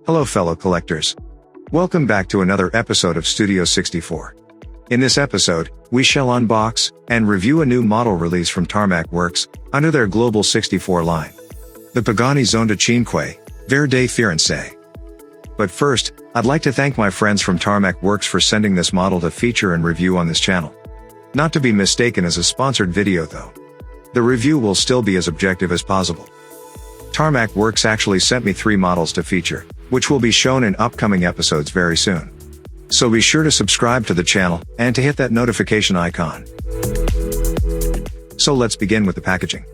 Hello fellow collectors. Welcome back to another episode of Studio 64. In this episode, we shall unbox and review a new model release from Tarmac Works under their Global 64 line. The Pagani Zonda Cinque Verde Firenze. But first, I'd like to thank my friends from Tarmac Works for sending this model to feature and review on this channel. Not to be mistaken as a sponsored video though. The review will still be as objective as possible. Tarmac Works actually sent me 3 models to feature, which will be shown in upcoming episodes very soon. So be sure to subscribe to the channel, and to hit that notification icon. So let's begin with the packaging.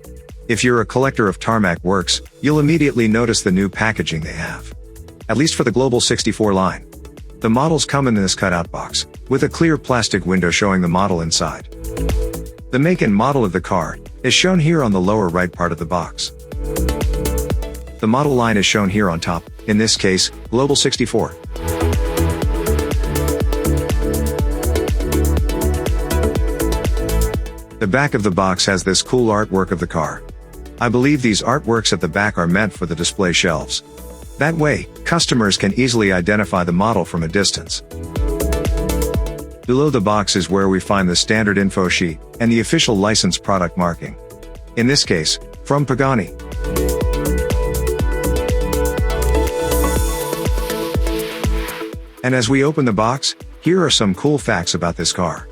If you're a collector of Tarmac Works, you'll immediately notice the new packaging they have. At least for the Global 64 line. The models come in this cutout box, with a clear plastic window showing the model inside. The make and model of the car is shown here on the lower right part of the box. The model line is shown here on top, in this case, Global 64. The back of the box has this cool artwork of the car. I believe these artworks at the back are meant for the display shelves. That way, customers can easily identify the model from a distance. Below the box is where we find the standard info sheet and the official license product marking. In this case, from Pagani. And as we open the box, here are some cool facts about this car.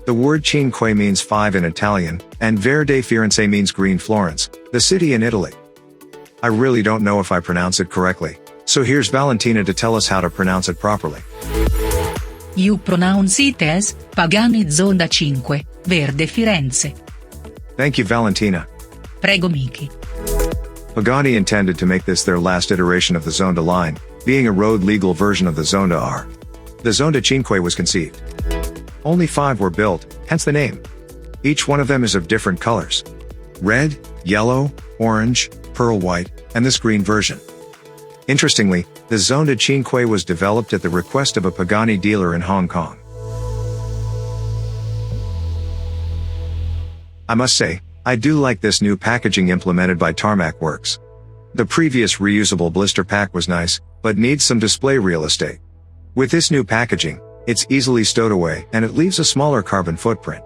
The word Cinque means 5 in Italian, and Verde Firenze means green Florence, the city in Italy. I really don't know if I pronounce it correctly, so here's Valentina to tell us how to pronounce it properly. You pronounce it as Pagani Zonda Cinque Verde Firenze. Thank you, Valentina. Prego, Miki. Pagani intended to make this their last iteration of the Zonda line, being a road-legal version of the Zonda R. The Zonda Cinque was conceived. Only 5 were built, hence the name. Each one of them is of different colors. Red, yellow, orange, pearl white, and this green version. Interestingly, the Zonda Cinque was developed at the request of a Pagani dealer in Hong Kong. I must say, I do like this new packaging implemented by Tarmac Works. The previous reusable blister pack was nice, but needs some display real estate. With this new packaging, it's easily stowed away and it leaves a smaller carbon footprint.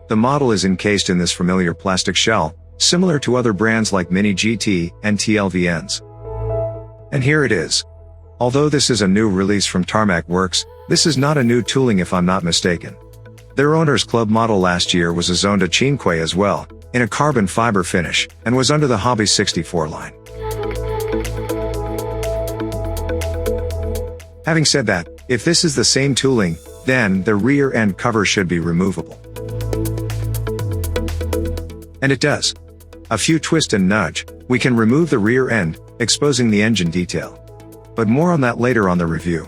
The model is encased in this familiar plastic shell, similar to other brands like Mini GT and TLVNs. And here it is. Although this is a new release from Tarmac Works, this is not a new tooling if I'm not mistaken. Their Owners Club model last year was a Zonda Cinque as well, in a carbon fiber finish, and was under the Hobby 64 line. Having said that, if this is the same tooling, then the rear end cover should be removable. And it does. A few twist and nudge, we can remove the rear end, exposing the engine detail. But more on that later on the review.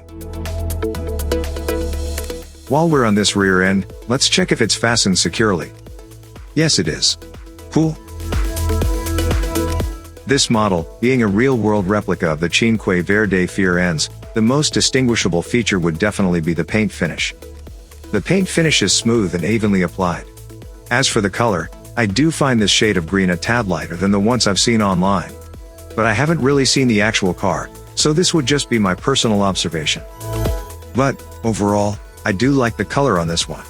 While we're on this rear end, let's check if it's fastened securely. Yes, it is. Cool. This model, being a real-world replica of the Cinque Verde Firenze, the most distinguishable feature would definitely be the paint finish. The paint finish is smooth and evenly applied. As for the color, I do find this shade of green a tad lighter than the ones I've seen online. But I haven't really seen the actual car, so this would just be my personal observation. But, overall, I do like the color on this one.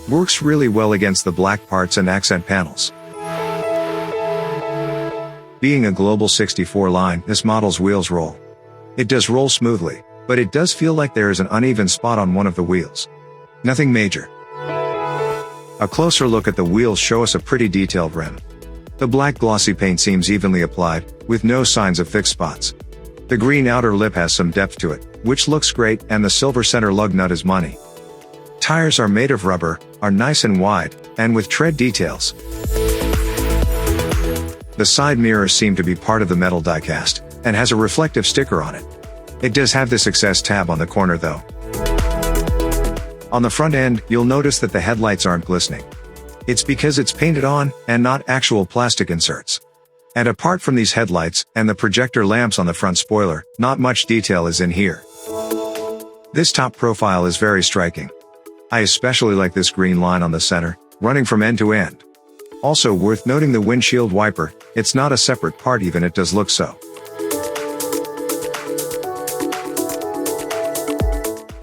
Works really well against the black parts and accent panels. Being a Global 64 line, this model's wheels roll. It does roll smoothly, but it does feel like there is an uneven spot on one of the wheels. Nothing major. A closer look at the wheels show us a pretty detailed rim. The black glossy paint seems evenly applied, with no signs of thick spots. The green outer lip has some depth to it, which looks great, and the silver center lug nut is money. Tires are made of rubber, are nice and wide, and with tread details. The side mirrors seem to be part of the metal diecast, and has a reflective sticker on it. It does have this access tab on the corner though. On the front end, you'll notice that the headlights aren't glistening. It's because it's painted on, and not actual plastic inserts. And apart from these headlights, and the projector lamps on the front spoiler, not much detail is in here. This top profile is very striking. I especially like this green line on the center, running from end to end. Also worth noting the windshield wiper, it's not a separate part even it does look so.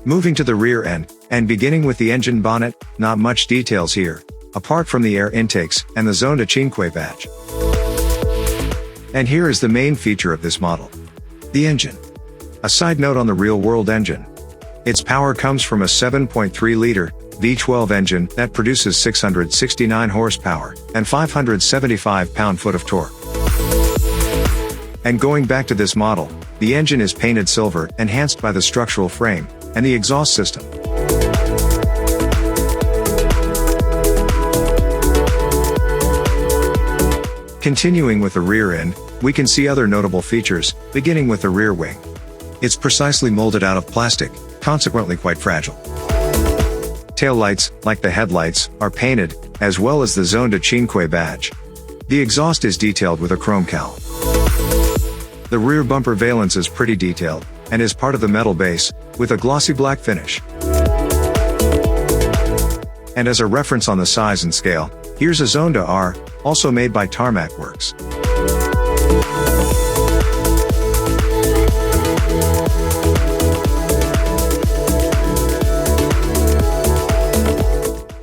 Moving to the rear end, and beginning with the engine bonnet, not much details here, apart from the air intakes and the Zonda Cinque badge. And here is the main feature of this model. The engine. A side note on the real-world engine. Its power comes from a 7.3-liter V12 engine that produces 669 horsepower and 575 pound-foot of torque. And going back to this model, the engine is painted silver, enhanced by the structural frame and the exhaust system. Continuing with the rear end, we can see other notable features, beginning with the rear wing. It's precisely molded out of plastic, consequently quite fragile. Taillights, like the headlights, are painted, as well as the Zonda Cinque badge. The exhaust is detailed with a chrome cowl. The rear bumper valance is pretty detailed, and is part of the metal base, with a glossy black finish. And as a reference on the size and scale, here's a Zonda R, also made by Tarmac Works.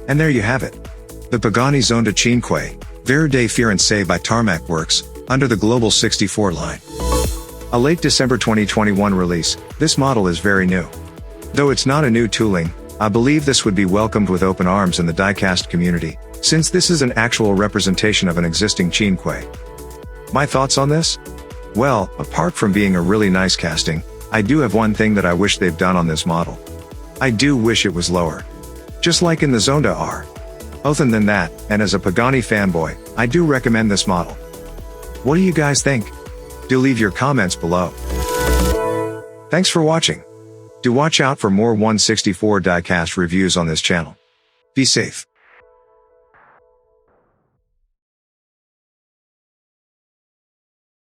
And there you have it. The Pagani Zonda Cinque Verde Firenze by Tarmac Works, under the Global 64 line. A late December 2021 release, this model is very new. Though it's not a new tooling, I believe this would be welcomed with open arms in the diecast community, since this is an actual representation of an existing Cinque. My thoughts on this? Well, apart from being a really nice casting, I do have one thing that I wish they've done on this model. I do wish it was lower. Just like in the Zonda R. Other than that, and as a Pagani fanboy, I do recommend this model. What do you guys think? Do leave your comments below. Thanks for watching. Do watch out for more 164 diecast reviews on this channel. Be safe.